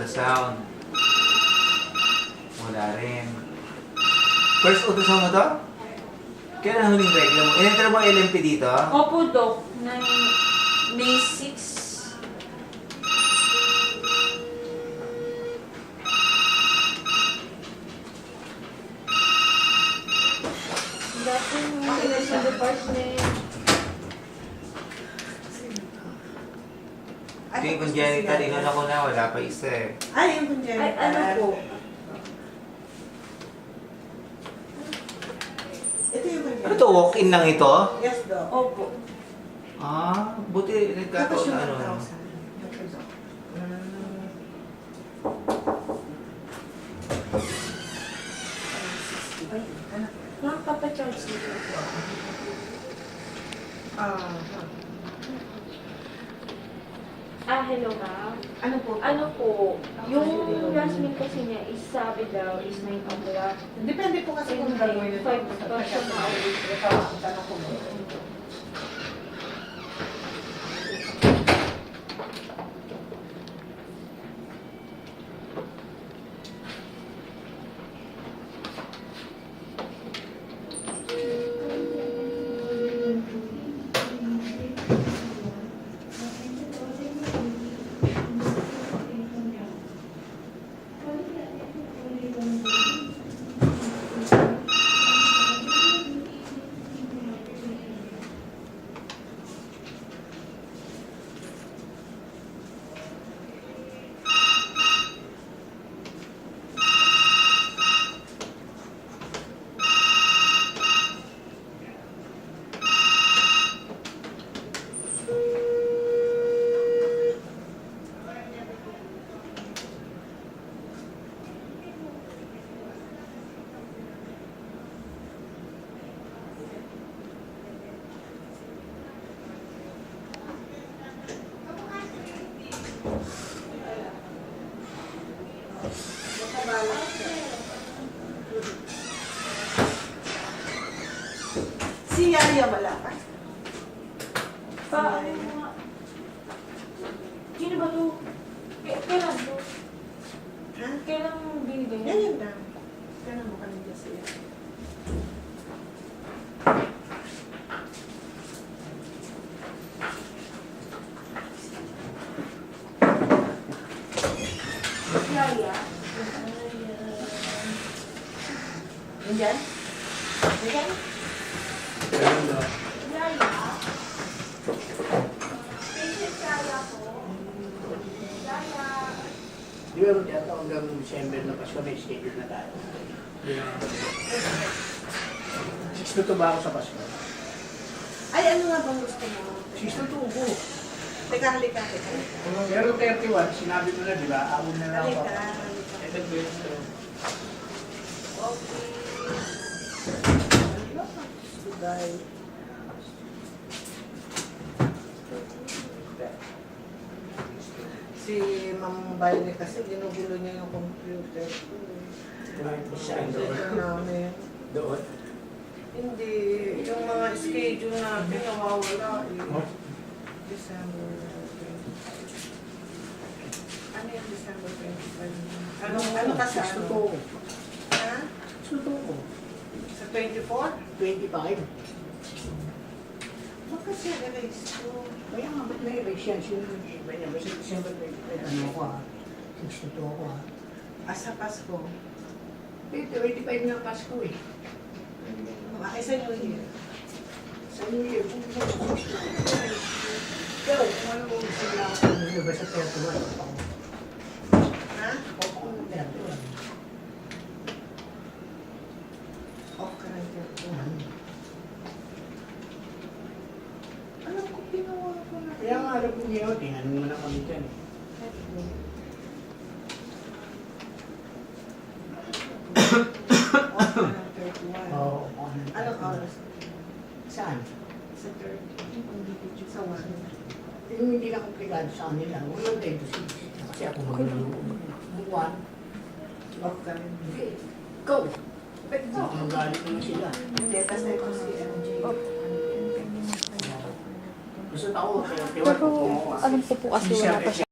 ultrasound. Wala rin. First ultrasound mo to? Kailan huling regla mo? In-enter mo LMP dito? Opo, Dok. May 6. Dati yung sa department. Ito yung congenital. Inuna ko na. Wala pa isa eh. Ay, yung congenital. Ay, ano po? Ito yung congenital. Ano to? Walk-in lang ito? Yes, Doc. Opo. Ah, buti Tapos nagkataon yung na ano. 1,000. Ay, ano? Nakapapa-charge dito. Hello, ma'am. Ano po? Ano po, yung last meal kasi niya is sabi daw is 9 o'clock. Depende po kasi kung gagawin nito. 5 o'clock siya ma-uwi. Tanong ko mo. Si Yaya wala pa. Paano mo nga? Sino ba to? Kailan to? Ha? Kailan binigay Yan niya? yun lang. Kailan mo kanina siya? Yaya. Nandiyan? Nandiyan? Yaya. Patient Yaya po. Yaya. Di ba yata hanggang December na Pasko may schedule na tayo? Yeah. 6 to 2 ba ako sa Pasko? Ay, ano nga bang gusto mo? 6 to 2 ko. Teka, halika, teka. Pero 31, sinabi mo na, di ba? Ako na lang ako. Halika, halika. Ito ba yun? Okay. Sugay. Si Ma'am Bailey kasi ginugulo niya yung computer ko. Computer namin. Doon. Hindi, yung mga schedule natin nawawala eh. Oh. December 20. Ano yung December 25? Ano kasi 6 to ano? 2. Ha? 6 to 2 ko. Sa 24? 25. Bakit siya erase ko? Kaya nga, ba't na-erase yan? Sino yung iba niya? Basta December 25. Ano ako ah? 6 to 2 ako ah. Sa Pasko. 25 na Pasko eh. Ay, sa New Year. Sa New Year, kung gusto ko 6 to 2. Pero kung ano mo gusto nila ako sa New Year, basta 31 ako. Ha? Ako ang 31. Off ka ng 31. Ano? Alam ko, ginawa ko na. Kaya nga alam ko niyo, tingnan mo na kami dyan eh. Off ka ng 31. Oo. Anong oras? Saan? Sa 30. Sa 1. Yung hindi na komplikado sa kanila, walang 10 to 6. Kasi ako magluluto. Buwan. Off ka rin. Hindi. Go! Ba't ito? Magalit naman sila. Hindi, kasi ito si MJ. Gusto ako, Pero alam ko po kasi wala pa siya.